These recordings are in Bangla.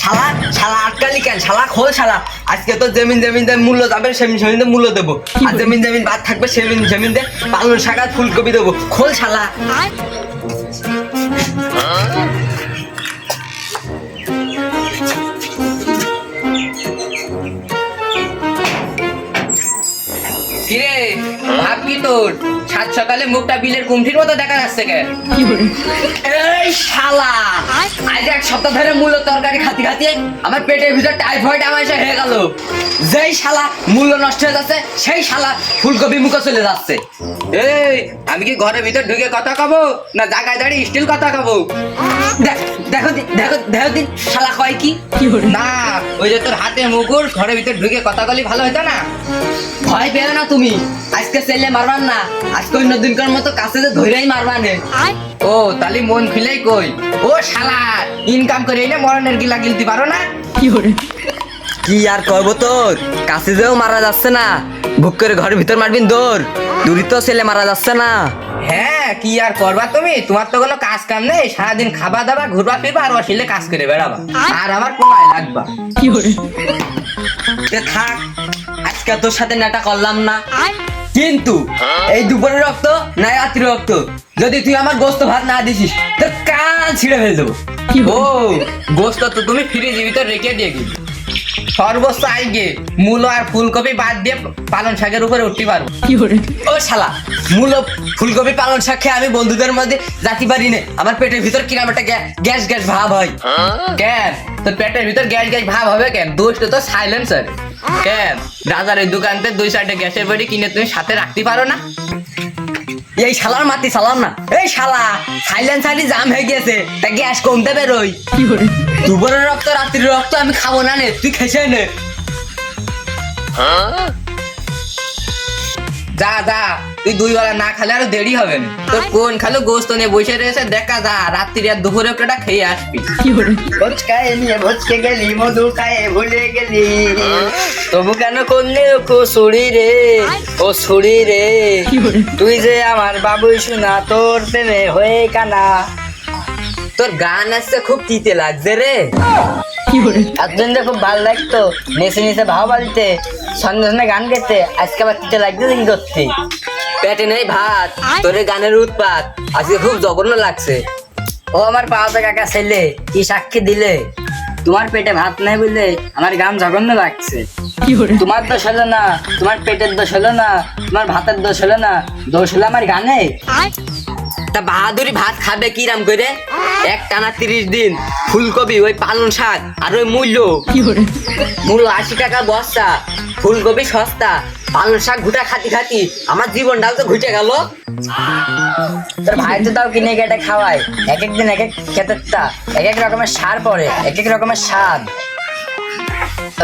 শালা শালা আটকালি কেন? শালা খোল শালা। আজকে তো জমিন মূল্য যাবে, সেমিন মূল্য দেবো। আর জমিন বাদ থাকবে, জমিন দে পালন শাক আর ফুলকপি দেবো। খোল শালা। কিরে ভাব কি তোর? সাত সকালে মুখটা বিলের কুমঠির মতো দেখা যাচ্ছে কেন? এই শালা, আজ এক সপ্তাহ ধরে মূল্য তরকারি খাতি আমার পেটের ভিতর টাইফয়েড আমাশা হয়ে গেল। যেই শালা মূল্য নষ্ট হয়ে যাচ্ছে, সেই শালা ফুলকপি মুখে চলে যাচ্ছে। এই আমি কি ঘরের ভিতর ঢুকে কথা কবো না জায়গায় দাঁড়িয়ে স্টিল কথা কবো? দেখো দিন শালা কয় কি? না, ওই যে তোর হাতে মুকুর, ঘরের ভিতর ঢুকে কথা বলি ভালো হতো না? ভয় পেও না তুমি। আজকে ছেলে মারবান না, আজকে অন্য দিনকার মতো কাছে যে ধরেই মারবানে। ও তাহলে মন খুলেই কই, ও শালা ইনকাম করে এনে মরণের গিলা গিলতে পারো না? কি আর করবো, তোর কাছে যেও মারা যাচ্ছে না, বুক করে ঘরের ভিতর মারবিন দৌড়, দূরই তো ছেলে মারা যাচ্ছে না। হ্যাঁ, কি আর করবা তুমি? তোমার তো কোনো কাজ কাম নেই, সারাদিন খাবা দাবা ঘুরবা ফিরবা আর অশিলে কাজ করে বেড়াবা, আর আমার কোনায় লাগবা। থাক, আজকে তোর সাথে নেটা করলাম না, কিন্তু এই দুপুরের রক্ত না রাত্রির রক্ত যদি তুই আমার গোস্ত ভাত না দিছিস তো কাল ছিঁড়ে ফেলে দেবো। ও গোস্ত তো তুমি ফ্রিজের ভিতর রেখে দিয়ে গেলি, সর্বোচ্চ আইগে মূলো আর ফুলকপি বাদ দিয়ে পালন শাকের উপরে উঠতে পারবো। ও শালা, মূলো ফুলকপি পালন শাক খেয়ে আমি বন্ধুদের মধ্যে যাতে পারি না, আমার পেটের ভিতর কিরম একটা গ্যাস ভাব হয়। কেন তোর পেটের ভিতর গ্যাস ভাব হবে কেন? দোষ তো সাইলেন্সার। কেন রাজার এই দোকানতে 2-4টা গ্যাসের বড়ি কিনে তুমি সাথে রাখতে পারো না? এই শালার মাতি সালাম না। এই শালা, সাইলেন্সারই জাম হয়ে গেছে, তা গ্যাস কমতে বেরোই। দুপুরের রক্ত রাত্রির রক্ত আমি খাবো না নে, তুই খেছে নে। যা যা, তুই 2 বেলা না খেলে আরো দেরি হবে না। তোর কোন খালো গোস্ত নিয়ে বসে রয়েছে, দেখা যা রাত্রি আর দুপুরে একটা খেয়ে আসবি। ভোজকায় নিয়ে ভোজকে গেলি, মধু খায়ে ভুলে গেলি, তবু কেন করলি কুসুড়ি রে, ও ছুড়ি রে, তুই যে আমার বাবুই শোনা, তোর প্রেমে হয়ে কানা। তোর গান আসছে খুব তিতে লাগছে রে। এতদিন খুব ভালো লাগতো, নেচে ভাও বাড়িতে সন্ধ্যে গান গেতে, আজকে আবার তিতে লাগছে কি করতে? পেটে নেই ভাত, তোর গানের উৎপাত আজকে খুব জঘন্য লাগছে। ও আমার পাওয়া কাকা ছেলে, কি সাক্ষী দিলে? তোমার পেটে ভাত নেই বলে আমার গান জঘন্য লাগছে। তোমার দোষ হলো না, তোমার পেটের দোষ হলো না, তোমার ভাতের দোষ হলো না, দোষ হলো আমার গানে। তা বাহাদুরি ভাত খাবে কিরাম করে? এক টানা 30 দিন ফুলকপি, ওই পালন শাক আর ওই মূল্য 80 টাকা বস্তা, ফুলকপি সস্তা, পালন শাক ঘুটা খাতি আমার জীবনটাও তো ঘুটে গেল। তোর ভাই তো তাও কিনে কেটে খাওয়ায়, এক একদিন এক এক ক্ষেতেরটা এক এক রকমের সার পড়ে, এক এক রকমের স্বাদ।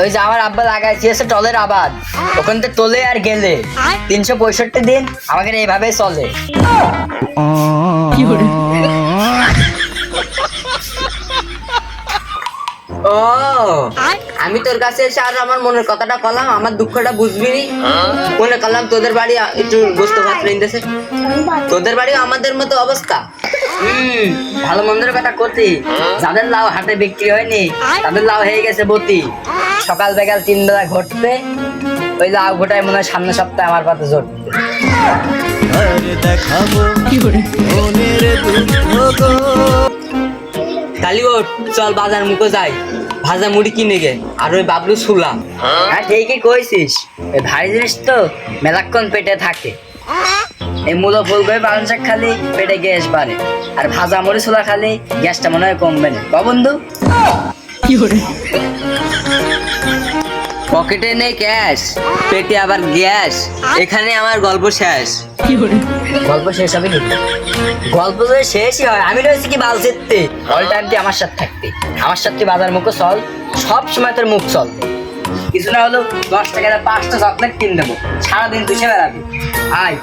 ওই যে আমার আব্বা লাগাইছে টলের আবাদ, ওখান থেকে তোলে আর গেলে 365 দিন আমাকে এইভাবে চলে। ও আমি তোর কাছে এসে আর আমার মনের কথাটা বললাম, আমার দুঃখটা বুঝবি, মনে করলাম তোদের বাড়ি একটু গোস্ত ভাত রেঁধেছে, তোদের বাড়ি আমাদের মতো অবস্থা। ভালো মন্দের কথা করতি, যাদের লাউ হাটে বিক্রি হয়নি তাদের লাউ হয়ে গেছে বতি, সকাল বেকাল 3 বেলা ঘটতে, ওই লাউ ঘটায় মনে হয় সামনের সপ্তাহে আমার পাতে জড়তে। কালি ওঠ, চল বাজার মুখে যাই, ভাজা মুড়ি কিনে গে আর ওই বাবলু শুলাম। হ্যাঁ ঠিকই কইছিস, ওই ভারী জিনিস তো মেলাক্ষণ পেটে থাকে। এই মূলো ফুলকপি পালং শাক খালি পেটে গ্যাস বাড়ে, আর ভাজা মুড়ি ছোলা খালি গ্যাসটা মনে হয় কমবে না। বন্ধু পকেটে নেই ক্যাশ, পেটে আবার গ্যাস, এখানে আমার গল্প শেষ। গল্প শেষ হবে কি? গল্প যদি শেষই হয়, আমি রয়েছি কি বাল চেতে অল টাইম তুই আমার সাথে থাকতে, আমার সাথে বাজার মুখে চল, সব সময় তোর মুখ চল, কিছু না হলেও 10 টাকা 5টা চকলেট কিনে দেবো, সারাদিন তুই সে বেড়াবি। আয়